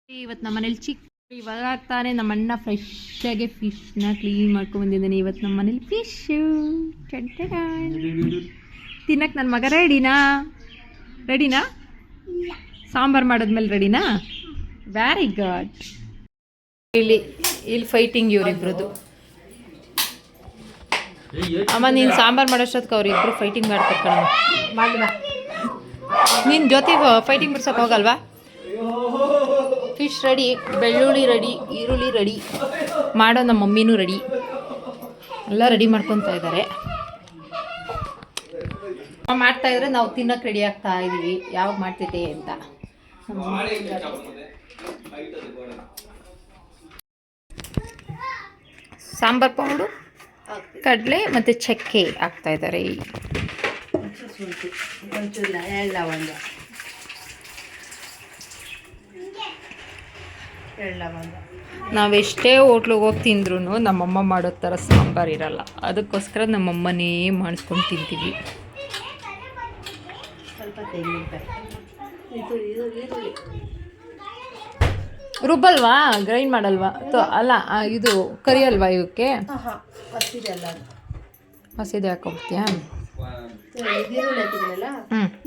ಇವತ್ತು ನಮ್ಮ ಮನೇಲಿ ಇವಾಗ ತಾನೇ ನಮ್ಮ ಅಣ್ಣ ಫ್ರೆಶ್ ಆಗಿ ಫಿಶ್ನ ಕ್ಲೀನ್ ಮಾಡ್ಕೊಂಡು ಬಂದಿದ್ದಾನೆ. ಇವತ್ತು ನಮ್ಮ ಮನೇಲಿ ಫಿಶು ತಿನ್ನಕ್ಕೆ ನನ್ನ ಮಗ ರೆಡಿನಾ ಸಾಂಬಾರು ಮಾಡಿದ್ಮೇಲೆ ರೆಡಿನಾ? Very good. ಇಲ್ಲಿ ಫೈಟಿಂಗ್ ಇವರಿಬ್ರದ್ದು. ಅಮ್ಮ ನೀನು ಸಾಂಬಾರು ಮಾಡೋಷ್ಟೊತ್ತಿಗೆ ಅವರಿಬ್ಬರು ಫೈಟಿಂಗ್ ಮಾಡ್ತಾರೆ ಕಣ. ನೀನು ಜೊತೆಗೆ ಫೈಟಿಂಗ್ ಬಿಡ್ಸೋಕೆ ಹೋಗಲ್ವಾ? ಫಿಶ್ ರೆಡಿ, ಬೆಳ್ಳುಳ್ಳಿ ರೆಡಿ, ಈರುಳ್ಳಿ ರೆಡಿ, ಮಾಡೋ ನಮ್ಮ ಮಮ್ಮಿನೂ ರೆಡಿ, ಎಲ್ಲ ರೆಡಿ ಮಾಡ್ಕೊತಾ ಇದ್ದಾರೆ. ಮಾಡ್ತಾ ಇದ್ರೆ ನಾವು ತಿನ್ನೋಕೆ ರೆಡಿ ಆಗ್ತಾ ಇದ್ದೀವಿ. ಯಾವಾಗ ಮಾಡ್ತಿದ್ದೆ ಅಂತ. ಸಾಂಬಾರು ಪೌಡು, ಕಡಲೆ ಮತ್ತು ಚಕ್ಕೆ ಹಾಕ್ತಾ ಇದ್ದಾರೆ. ನಾವೆಷ್ಟೇ ಹೋಟ್ಲಿಗೆ ಹೋಗಿ ತಿಂದ್ರೂ ನಮ್ಮಮ್ಮ ಮಾಡೋ ಥರ ಸಾಂಬಾರು ಇರಲ್ಲ. ಅದಕ್ಕೋಸ್ಕರ ನಮ್ಮಮ್ಮನೇ ಮಾಡಿಸ್ಕೊಂಡು ತಿಂತೀವಿ. ರುಬ್ಬಲ್ವಾ? ಗ್ರೈಂಡ್ ಮಾಡಲ್ವಾ? ಅಲ್ಲ ಇದು ಕರಿ ಅಲ್ವಾ ಇವಕ್ಕೆ? ಹಸಿದೆ ಹಾಕೋಗ್ತೀಯಾ?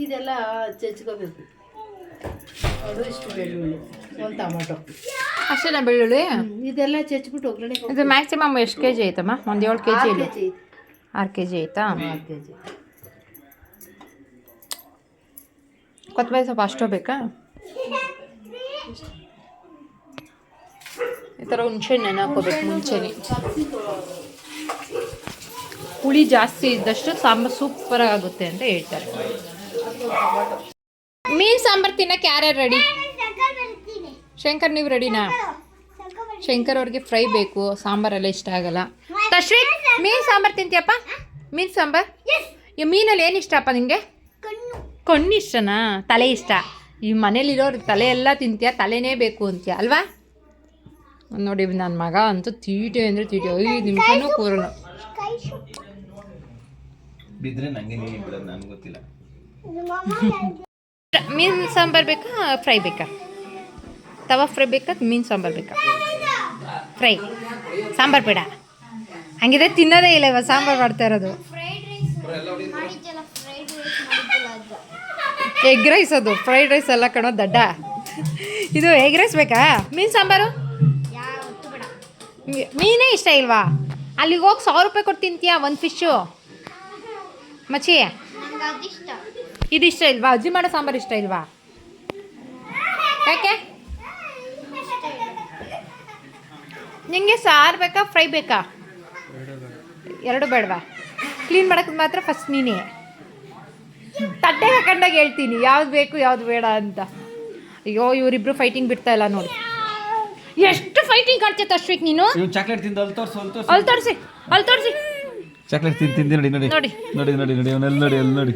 ಇದೆಲ್ಲ ಚಚ್ಕೋಬೇಕು. ಇಷ್ಟು ಬೆಳ್ಳುಳ್ಳಿ, ಒಂದು ಟೊಮೊಟೊ, ಅಷ್ಟೇನಾ ಬೆಳ್ಳುಳ್ಳಿ? ಇದೆಲ್ಲ ಚಚ್ಬಿಟ್ಟು ಒಗ್ಗರಣೆ. ಇದು ಮ್ಯಾಕ್ಸಿಮಮ್ ಎಷ್ಟು ಕೆ ಜಿ ಆಯ್ತಮ್ಮ? ಒಂದು 7 kg ಇಲ್ಲ 6 kg ಆಯ್ತಾ? 6 kg. ಕೊತ್ತಂಬರಿ ಸ್ವಲ್ಪ ಅಷ್ಟೋ ಬೇಕಾ? ಈ ಥರ ಹುಣಸೆಹಣ್ಣು ಹಾಕೋಬೇಕು ಮುಂಚೆನೆ. ಹುಳಿ ಜಾಸ್ತಿ ಇದ್ದಷ್ಟು ಸಾಂಬಾರು ಸೂಪರಾಗಿ ಆಗುತ್ತೆ ಅಂತ ಹೇಳ್ತಾರೆ. ಮೀನು ಸಾಂಬಾರು ತಿನ್ನಕ್ಕೆ ಯಾರ್ಯಾರು ರೆಡಿ? ಶಂಕರ್, ನೀವು ರೆಡಿನಾ? ಶಂಕರ್ ಅವ್ರಿಗೆ ಫ್ರೈ ಬೇಕು, ಸಾಂಬಾರೆಲ್ಲ ಇಷ್ಟ ಆಗಲ್ಲ. ತಶ್ವಿಕ್, ಮೀನು ಸಾಂಬಾರು ತಿಂತೀಯಪ್ಪ? ಮೀನು ಸಾಂಬಾರು ಈ ಮೀನಲ್ಲಿ ಏನು ಇಷ್ಟಪ್ಪ ನಿನಗೆ? ಕಣ್ಣು ಇಷ್ಟನಾ? ತಲೆ ಇಷ್ಟ? ಈ ಮನೇಲಿರೋರು ತಲೆ ಎಲ್ಲ ತಿಂತೀಯ, ತಲೆನೇ ಬೇಕು ಅಂತೀಯ ಅಲ್ವಾ? ನೋಡಿ ನನ್ನ ಮಗ ಅಂತೂ ತೀಟೆ ಅಂದರೆ ತೀಟೆ, 5 ನಿಮಿಷನೂ ಕೂರಲ್ಲ. ಮೀನು ಸಾಂಬಾರು ಬೇಕಾ ಫ್ರೈ ಬೇಕಾ? ತವಾ ಫ್ರೈ ಬೇಕಾ ಮೀನು ಸಾಂಬಾರು ಬೇಕಾ? ಫ್ರೈ ಸಾಂಬಾರು ಬೇಡ. ಹಂಗಿದ್ರೆ ತಿನ್ನೋದೇ ಇಲ್ಲ. ಇವಾಗ ಸಾಂಬಾರು ಮಾಡ್ತಾ ಇರೋದು ಎಗ್ ರೈಸ್. ಅದು ಫ್ರೈಡ್ ರೈಸ್ ಎಲ್ಲ ಕಣೋ ದಡ್ಡ. ಇದು ಎಗ್ ರೈಸ್ ಬೇಕಾ? ಮೀನು ಸಾಂಬಾರು ಮೀನೇ ಇಷ್ಟ ಇಲ್ವಾ? ಅಲ್ಲಿಗೆ ಹೋಗಿ 1,000 ರೂಪಾಯಿ ಕೊಟ್ಟು ತಿಂತೀಯಾ ಒಂದು ಫಿಶ್ಶು? ಮಚ್ಚಿ ಇದು ಇಷ್ಟ ಇಲ್ವಾ? ಅಜ್ಜಿ ಮಾಡೋ ಸಾಂಬಾರು ಇಷ್ಟ ಇಲ್ವಾ? ಯಾಕೆ? ನಿಮಗೆ ಸಾರು ಬೇಕಾ ಫ್ರೈ ಬೇಕಾ? ಎರಡು ಬೇಡವಾ? ಕ್ಲೀನ್ ಮಾಡೋಕ್ಕೆ ಮಾತ್ರ ಫಸ್ಟ್ ನೀನೇ ತಟ್ಟೆ ಹಾಕೊಂಡಾಗ ಹೇಳ್ತೀನಿ ಯಾವ್ದು ಬೇಕು ಯಾವ್ದು ಬೇಡ ಅಂತ. ಅಯ್ಯೋ ಇವರಿಬ್ರು ಫೈಟಿಂಗ್ ಬಿಡ್ತಾ ಇಲ್ಲ ನೋಡಿ. ಎಷ್ಟು ಫೈಟಿಂಗ್ ಕಾಡ್ತೀಯ ತಶ್ವಿಕ್ ನೀನು? ಚಾಕ್ಲೇಟ್ ತಿಂದು ಅಲ್ಲಿ ತೋರಿಸಿ ಚಾಕ್ಲೇಟ್ ತಿಂದು ನೋಡಿ ನೋಡಿ ನೋಡಿ ನೋಡಿ ನೋಡಿ ನೋಡಿ ಅವನಲ್ಲಿ ನೋಡಿ ಅಲ್ಲಿ ನೋಡಿ.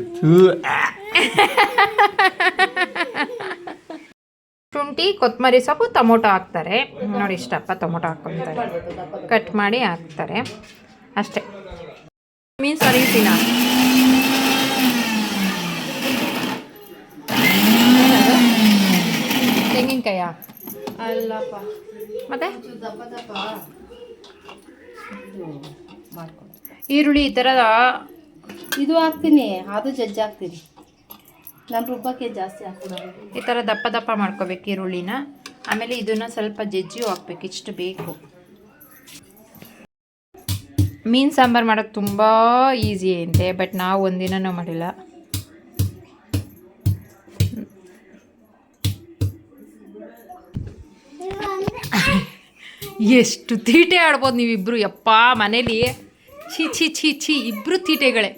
ಶುಂಠಿ, ಕೊತ್ತಂಬರಿ ಸೊಪ್ಪು, ಟೊಮೊಟೊ ಹಾಕ್ತಾರೆ ನೋಡಿ. ಇಷ್ಟಪ್ಪ ಟೊಮೊಟೊ ಹಾಕ್ಕೊತಾರೆ, ಕಟ್ ಮಾಡಿ ಹಾಕ್ತಾರೆ ಅಷ್ಟೇ. ಮೀನು ಸರಿ ತಿನ್ನ ತೆಂಗಿನಕಾಯ ಅಲ್ಲಪ್ಪ, ಮತ್ತೆ ಮಾಡ್ಕೊಂಡು ಈರುಳ್ಳಿ ಈ ಥರ ಇದು ಹಾಕ್ತೀನಿ, ಅದು ಜಜ್ಜಿ ಹಾಕ್ತೀನಿ. ನಾನು ರುಬ್ಬಕ್ಕೆ ಜಾಸ್ತಿ ಹಾಕ್ಬಿಡೋದು. ಈ ಥರ ದಪ್ಪ ದಪ್ಪ ಮಾಡ್ಕೋಬೇಕು ಈರುಳ್ಳಿನ. ಆಮೇಲೆ ಇದನ್ನು ಸ್ವಲ್ಪ ಜಜ್ಜಿಯೂ ಹಾಕ್ಬೇಕು, ಇಷ್ಟು ಬೇಕು. ಮೀನು ಸಾಂಬಾರು ಮಾಡೋಕ್ಕೆ ತುಂಬ ಈಸಿ ಅಂತೆ, ಬಟ್ ನಾವು ಒಂದಿನನೂ ಮಾಡಿಲ್ಲ. ಎಷ್ಟು ತೀಟೆ ಆಡ್ಬೋದು ನೀವಿಬ್ಬರು ಯಪ್ಪ ಮನೇಲಿ. ಛೀ ಛೀ ಛೀ ಛೀ, ಇಬ್ಬರು ತೀಟೆಗಳೇ.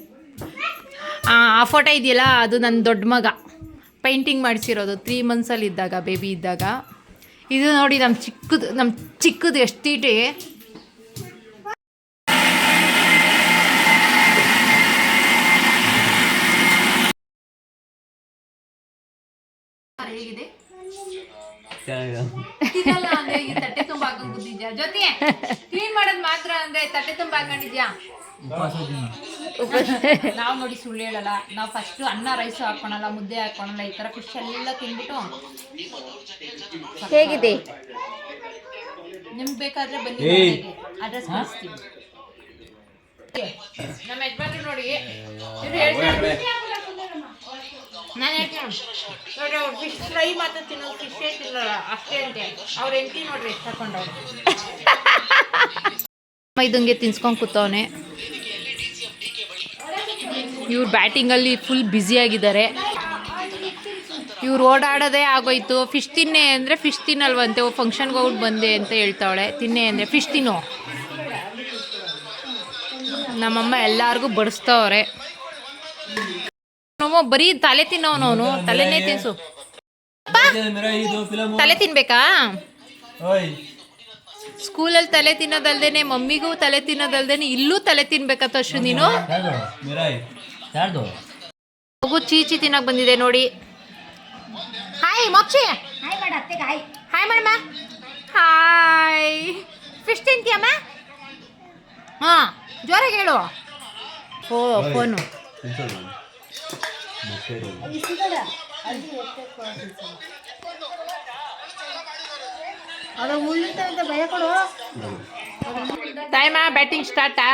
ಆ ಫೋಟೋ ಇದೆಯಲ್ಲ, ಅದು ನನ್ನ ದೊಡ್ಡ ಮಗ ಪೇಂಟಿಂಗ್ ಮಾಡಿಸಿರೋದು 3 monthsಲ್ಲಿ ಇದ್ದಾಗ, ಬೇಬಿ ಇದ್ದಾಗ. ಇದು ನೋಡಿ ನಮ್ಮ ಚಿಕ್ಕದು ಎಷ್ಟು ತೀಟೆ. ಹೇಗಿದೆ? ಅಂದ್ರೆ ಈ ತಟ್ಟೆ ತುಂಬ ಹಾಕೊಂಡ್ ಕೂತಿದ್ಯಾ? ಜೊತೆ ಕ್ಲೀನ್ ಮಾಡೋದು ಮಾತ್ರ ಅಂದ್ರೆ ತಟ್ಟೆ ತುಂಬ ಹಾಕೊಂಡಿದ್ಯಾ? ನಾವು ನೋಡಿ ಸುಳ್ಳು ಹೇಳಲ್ಲ, ನಾವು ಫಸ್ಟ್ ಅನ್ನ ರೈಸ್ ಹಾಕೊಳಲ್ಲ, ಮುದ್ದೆ ಹಾಕೊಳಲ್ಲ, ಈ ಥರ ಫಿಶ್ ಎಲ್ಲ ತಿಂದ್ಬಿಟ್ಟು ಹೇಗಿದೆ ನಿಮ್ಗೆ ಬೇಕಾದ್ರೆ ಬನ್ನಿ ಅಡ್ರೆಸ್ ಕಳಿಸ್ತೀವಿ. ನಮ್ಮ ಯಜಮಾನ್ರು ನೋಡಿ ಇವ್ರು ಹೇಳ್ತಾರೆ, ನಾನು ಹೇಳ್ತೀನಿ ನೋಡ್ರಿ ಅವ್ರು ಫಿಶ್ ಫ್ರೈ ಮಾತ್ರ ತಿನ್ನೋದು, ಫಿಶೇ ತಿನ್ನಲ್ಲ ಅಷ್ಟೇ ಅಂತೆ. ಅವ್ರ ಹೆಂಡತಿ ನೋಡ್ರಿ ಎಷ್ಟು ಹಾಕೊಂಡವ್ರು. ಇದಂಗೆ ತಿನ್ಸ್ಕೊಂಡು ಕೂತವನೆ. ಇವ್ರು ಬ್ಯಾಟಿಂಗಲ್ಲಿ ಫುಲ್ ಬ್ಯುಸಿಯಾಗಿದ್ದಾರೆ. ಇವ್ರು ಓಡಾಡೋದೇ ಆಗೋಯ್ತು. ಫಿಶ್ ತಿನ್ನೆ ಅಂದರೆ ಫಿಶ್ ತಿನ್ನಲ್ವಂತೆ, ಫಂಕ್ಷನ್ಗೆ ಹೋಗ್ಬಿಟ್ಟು ಬಂದೆ ಅಂತ ಹೇಳ್ತಾವಳೆ. ತಿನ್ನೆ ಅಂದರೆ ಫಿಶ್ ತಿನ್ನು. ನಮ್ಮಮ್ಮ ಎಲ್ಲರಿಗೂ ಬಡಿಸ್ತವ್ರೆ. ನಾವು ಬರೀ ತಲೆ ತಿನ್ನೋನು, ಅವನು ತಲೆನೇ ತಿನ್ಸು. ತಲೆ ತಿನ್ಬೇಕಾ? ಸ್ಕೂಲಲ್ಲಿ ತಲೆ ತಿನ್ನೋದಲ್ದೇನೆ ಮಮ್ಮಿಗೂ ತಲೆ ತಿನ್ನೋದಲ್ದೇನೆ ಇಲ್ಲೂ ತಲೆ ತಿನ್ಬೇಕತ್ತ ಅಷ್ಟು ನೀನು. ಮಗು ಚೀಚಿ ತಿನ್ನಕ್ ಬಂದಿದೆ ನೋಡಿ. ಹಾಯ್ ಮೋಕ್ಷಿ, ಹಾಯ್ ಮಾಡಮ್ಮ. ಹಾಯ್. ಫಿಶ್ ತಿಂತೀಯಮ್ಮ? ಹಾಂ ಜೋರಾಗಿ ಹೇಳು. ಫೋನು ಅದು ಮುಳ್ಳುತ್ತೆ ಅಂತ ಭಯ ಕೊಡು. ಟೈಮಾ ಬ್ಯಾಟಿಂಗ್ ಸ್ಟಾರ್ಟಾ?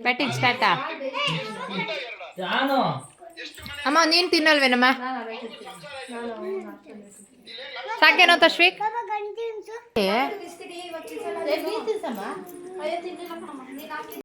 ಬ್ಯಾಟಿಂಗ್ ಸ್ಟಾರ್ಟಾ? ಅಮ್ಮ ನೀನು ತಿನ್ನಲ್ವೇನಮ್ಮ? ಸಾಕೇನೋ ತಶ್ವಿಕ್?